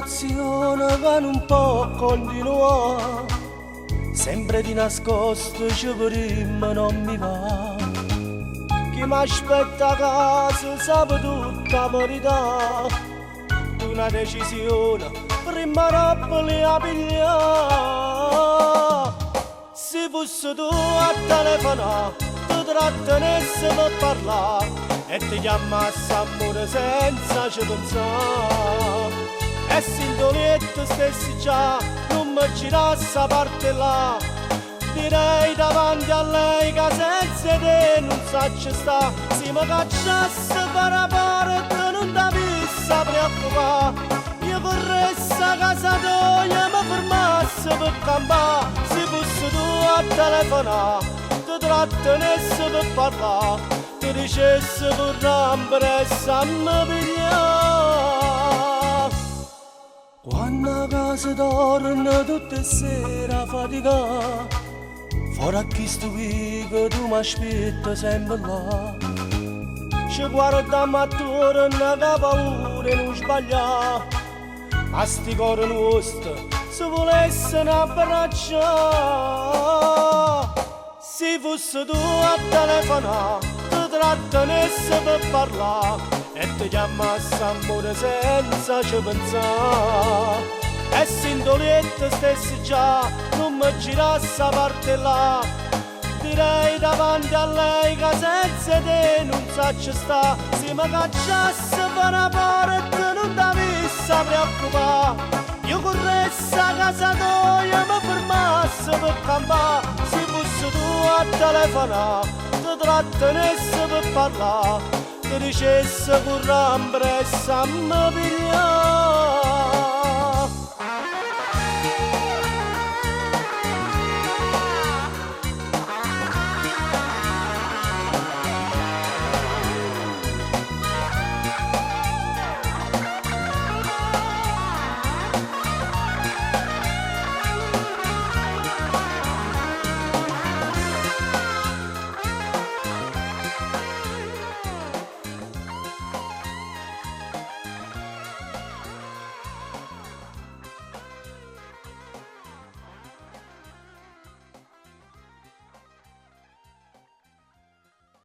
situazione che non può continuare, sempre di nascosto ci vorremmo non mi va. Chi mi aspetta a casa sa tutta la verità, una decisione prima non a pigliare. Se fosse tu a telefonare, ti trattenessi per parlare e ti chiamassi amore senza ci pensare. E se in letto stessi già, non mi girassi a parte là, direi davanti a lei che senza te non sa ci sta. Se mi cacciasse per la porta non t'avessi a preoccupare, io corressi a casa tua e mi fermassi per campare. Se fosse tu a telefonare, ti trattenessi per parlare, ti dicessi per rompere e mi pigliare. Quando a casa torno tutte le sere a faticare, fuori a questo qui che tu mi aspetti sempre là. Ci guardiamo attorno che paura e non sbagliare, a sti cori nostri se volessero abbracciare. Se fosse tu a telefonare, ti trattenessi per parlare e ti chiamassi amore senza ci pensare. E se in letto stessi già, non mi girassi a parte là, direi davanti a lei che senza te non sa ci sta. Se mi cacciasse per una porta non t'avessi a preoccupare, io corressi a casa tua e mi fermassi per campare. Se fosse tu a telefonare, ti trattenessi per parlare, ti dicessi con rompere e mi pigliare.